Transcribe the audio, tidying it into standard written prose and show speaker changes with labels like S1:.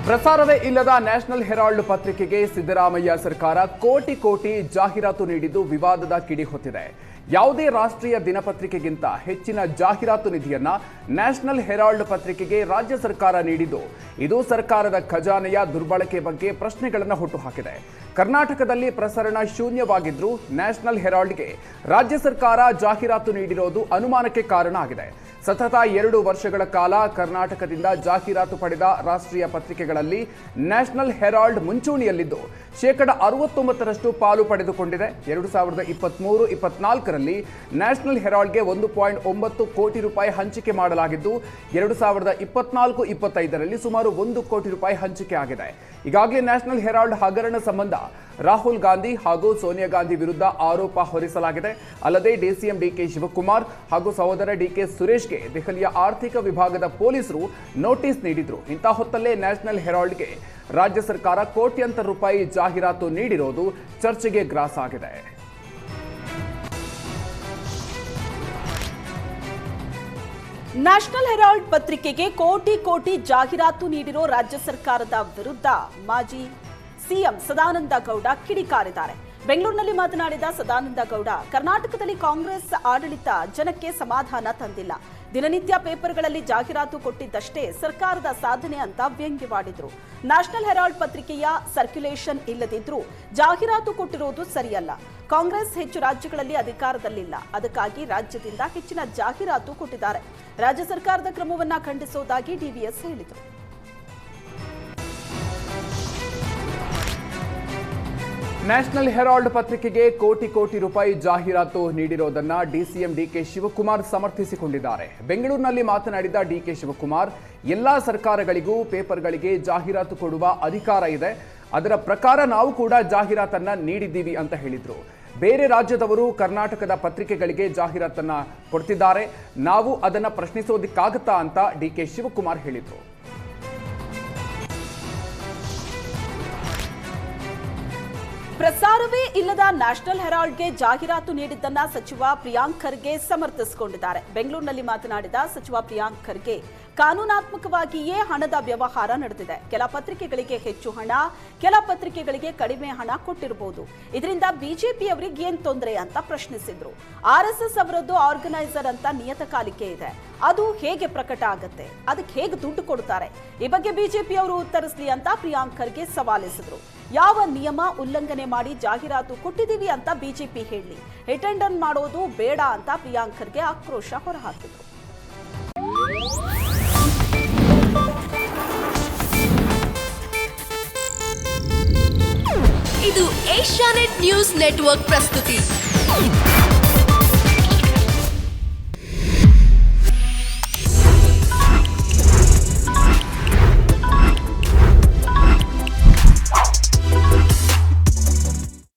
S1: ಪ್ರಸಾರವೇ ಇಲ್ಲದ national Herald ಪತ್ರಿಕೆಗೆ ಸಿದ್ದರಾಮಯ್ಯ ಸರ್ಕಾರ ಕೋಟಿ ಜಾಹೀರಾತು ನೀಡಿದ್ದು ವಿವಾದದ ಕಿಡಿ ಹೊತ್ತಿದೆ. ಯಾವುದೇ ರಾಷ್ಟ್ರೀಯ ದಿನಪತ್ರಿಕೆಗಿಂತ ಹೆಚ್ಚಿನ ಜಾಹೀರಾತು ನಿಧಿಯನ್ನ ನ್ಯಾಷನಲ್ ಹೆರಾಲ್ಡ್ ಪತ್ರಿಕೆಗೆ ರಾಜ್ಯ ಸರ್ಕಾರ ನೀಡಿದ್ದು ಇದು ಸರ್ಕಾರದ ಖಜಾನೆಯ ದುರ್ಬಳಕೆ ಬಗ್ಗೆ ಪ್ರಶ್ನೆಗಳನ್ನು ಹುಟ್ಟುಹಾಕಿದೆ. ಕರ್ನಾಟಕದಲ್ಲಿ ಪ್ರಸರಣ ಶೂನ್ಯವಾಗಿದ್ರೂ ನ್ಯಾಷನಲ್ ಹೆರಾಲ್ಡ್ಗೆ ರಾಜ್ಯ ಸರ್ಕಾರ ಜಾಹೀರಾತು ನೀಡಿರೋದು ಅನುಮಾನಕ್ಕೆ ಕಾರಣ ಆಗಿದೆ. ಸತತ 2 ವರ್ಷಗಳ ಕಾಲ ಕರ್ನಾಟಕದಿಂದ ಜಾಹೀರಾತು ಪಡೆದ ರಾಷ್ಟ್ರೀಯ ಪತ್ರಿಕೆಗಳಲ್ಲಿ ನ್ಯಾಷನಲ್ ಹೆರಾಲ್ಡ್ ಮುಂಚೂಣಿಯಲ್ಲಿದ್ದು 69% ಪಾಲು ಪಡೆದುಕೊಂಡಿದೆ. 2023-24ರಲ್ಲಿ ನ್ಯಾಷನಲ್ ಹೆರಾಲ್ಡ್ಗೆ 1.9 ಕೋಟಿ ರೂಪಾಯಿ ಹಂಚಿಕೆ ಮಾಡಲಾಗಿದ್ದು 2024-25ರಲ್ಲಿ ಸುಮಾರು 1 ಕೋಟಿ ರೂಪಾಯಿ ಹಂಚಿಕೆ ಆಗಿದೆ. ಈಗಾಗಲೇ ನ್ಯಾಷನಲ್ ಹೆರಾಲ್ಡ್ ಹಗರಣ ಸಂಬಂಧ ರಾಹುಲ್ ಗಾಂಧಿ ಹಾಗೂ ಸೋನಿಯಾ ಗಾಂಧಿ ವಿರುದ್ಧ ಆರೋಪ ಹೊರಿಸಲಾಗಿದೆ. ಅಲ್ಲದೆ ಡಿಸಿಎಂ ಡಿಕೆ ಶಿವಕುಮಾರ್ ಹಾಗೂ ಸಹೋದರ ಡಿಕೆ ಸುರೇಶ್ಗೆ ದೆಹಲಿಯ ಆರ್ಥಿಕ ವಿಭಾಗದ ಪೊಲೀಸರು ನೋಟಿಸ್ ನೀಡಿದ್ರು. ಇಂಥ ಹೊತ್ತಲ್ಲೇ ನ್ಯಾಷನಲ್ ಹೆರಾಲ್ಡ್ಗೆ ರಾಜ್ಯ ಸರ್ಕಾರ ಕೋಟ್ಯಂತರ ರೂಪಾಯಿ ಜಾಹೀರಾತು ನೀಡಿರೋದು ಚರ್ಚೆಗೆ ಗ್ರಾಸ ಆಗಿದೆ.
S2: ನ್ಯಾಷನಲ್ ಹೆರಾಲ್ಡ್ ಪತ್ರಿಕೆಗೆ ಕೋಟಿ ಜಾಹೀರಾತು ನೀಡಿರೋ ರಾಜ್ಯ ಸರ್ಕಾರದ ವಿರುದ್ಧ ಮಾಜಿ ಸಿಎಂ ಸದಾನಂದ ಗೌಡ ಕಿಡಿಕಾರಿದ್ದಾರೆ. ಬೆಂಗಳೂರಿನಲ್ಲಿ ಮಾತನಾಡಿದ ಸದಾನಂದ ಗೌಡ, ಕರ್ನಾಟಕದಲ್ಲಿ ಕಾಂಗ್ರೆಸ್ ಆಡಳಿತ ಜನಕ್ಕೆ ಸಮಾಧಾನ ತಂದಿಲ್ಲ. ದಿನನಿತ್ಯ ಪೇಪರ್ಗಳಲ್ಲಿ ಜಾಹೀರಾತು ಕೊಟ್ಟಿದ್ದಷ್ಟೇ ಸರ್ಕಾರದ ಸಾಧನೆ ಅಂತ ವ್ಯಂಗ್ಯವಾಡಿದ್ರು. ನ್ಯಾಷನಲ್ ಹೆರಾಲ್ಡ್ ಪತ್ರಿಕೆಯ ಸರ್ಕ್ಯುಲೇಷನ್ ಇಲ್ಲದಿದ್ರೂ ಜಾಹೀರಾತು ಕೊಟ್ಟಿರೋದು ಸರಿಯಲ್ಲ. ಕಾಂಗ್ರೆಸ್ ಹೆಚ್ಚು ರಾಜ್ಯಗಳಲ್ಲಿ ಅಧಿಕಾರದಲ್ಲಿಲ್ಲ, ಅದಕ್ಕಾಗಿ ರಾಜ್ಯದಿಂದ ಹೆಚ್ಚಿನ ಜಾಹೀರಾತು ಕೊಟ್ಟಿದ್ದಾರೆ. ರಾಜ್ಯ ಸರ್ಕಾರದ ಕ್ರಮವನ್ನ ಖಂಡಿಸುವುದಾಗಿ ಡಿವಿಎಸ್ ಹೇಳಿದರು.
S1: ನ್ಯಾಷನಲ್ ಹೆರಾಲ್ಡ್ ಪತ್ರಿಕೆಗೆ ಕೋಟಿ ರೂಪಾಯಿ ಜಾಹೀರಾತು ನೀಡಿರೋದನ್ನ ಡಿಸಿಎಂ ಡಿಕೆ ಶಿವಕುಮಾರ್ ಸಮರ್ಥಿಸಿಕೊಂಡಿದ್ದಾರೆ. ಬೆಂಗಳೂರಿನಲ್ಲಿ ಮಾತನಾಡಿದ ಡಿಕೆ ಶಿವಕುಮಾರ್, ಎಲ್ಲಾ ಸರ್ಕಾರಗಳಿಗೂ ಪೇಪರ್ಗಳಿಗೆ ಜಾಹೀರಾತು ಕೊಡುವ ಅಧಿಕಾರ ಇದೆ, ಅದರ ಪ್ರಕಾರ ನಾವು ಕೂಡ ಜಾಹೀರಾತನ್ನ ನೀಡಿದ್ದೀವಿ ಅಂತ ಹೇಳಿದ್ರು. ಬೇರೆ ರಾಜ್ಯದವರು ಕರ್ನಾಟಕದ ಪತ್ರಿಕೆಗಳಿಗೆ ಜಾಹೀರಾತನ್ನ ಕೊಡ್ತಿದ್ದಾರೆ, ನಾವು ಅದನ್ನ ಪ್ರಶ್ನಿಸೋದಕ್ಕಾಗತ್ತಾ ಅಂತ ಡಿಕೆ ಶಿವಕುಮಾರ್ ಹೇಳಿದ್ರು.
S2: ಪ್ರಸಾರವೇ ಇಲ್ಲದ ನ್ಯಾಷನಲ್ ಹೆರಾಲ್ಡ್ಗೆ ಜಾಹೀರಾತು ನೀಡಿದ್ದನ್ನ ಸಚಿವ ಪ್ರಿಯಾಂಕ್ ಖರ್ಗೆ ಸಮರ್ಥಿಸಿಕೊಂಡಿದ್ದಾರೆ. ಬೆಂಗಳೂರಿನಲ್ಲಿ ಮಾತನಾಡಿದ ಸಚಿವ ಪ್ರಿಯಾಂಕ್ ಖರ್ಗೆ, ಕಾನೂನಾತ್ಮಕವಾಗಿಯೇ ಹಣದ ವ್ಯವಹಾರ ನಡೆದಿದೆ. ಕೆಲ ಪತ್ರಿಕೆಗಳಿಗೆ ಹೆಚ್ಚು ಹಣ, ಕೆಲ ಪತ್ರಿಕೆಗಳಿಗೆ ಕಡಿಮೆ ಹಣ ಕೊಟ್ಟಿರಬಹುದು. ಇದರಿಂದ ಬಿಜೆಪಿಯವರಿಗೆ ಏನ್ ತೊಂದರೆ ಅಂತ ಪ್ರಶ್ನಿಸಿದ್ರು. ಆರ್ಎಸ್ಎಸ್ ಅವರದ್ದು ಆರ್ಗನೈಸರ್ ಅಂತ ನಿಯತಕಾಲಿಕೆ ಇದೆ, ಅದು ಹೇಗೆ ಪ್ರಕಟ ಆಗುತ್ತೆ, ಅದಕ್ಕೆ ಹೇಗೆ ದುಡ್ಡು ಕೊಡ್ತಾರೆ, ಈ ಬಗ್ಗೆ ಬಿಜೆಪಿಯವರು ಉತ್ತರಿಸಲಿ ಅಂತ ಪ್ರಿಯಾಂಕ್ ಖರ್ಗೆ ಸವಾಲಿಸಿದ್ರು. ಯಾವ ನಿಯಮ ಉಲ್ಲಂಘನೆ ಮಾಡಿ ಜಾಹೀರಾತು ಕೊಟ್ಟಿದ್ದೀವಿ ಅಂತ ಬಿಜೆಪಿ ಹೇಳಿ, ಹಿಟ್ ಅಂಡ್ ರನ್ ಮಾಡೋದು ಬೇಡ ಅಂತ ಪ್ರಿಯಾಂಕ್ ಖರ್ಗೆ ಆಕ್ರೋಶ ಹೊರಹಾಕಿದ್ರು.
S3: ಇದು ಏಷ್ಯಾನೆಟ್ ನ್ಯೂಸ್ ನೆಟ್ವರ್ಕ್ ಪ್ರಸ್ತುತಿ.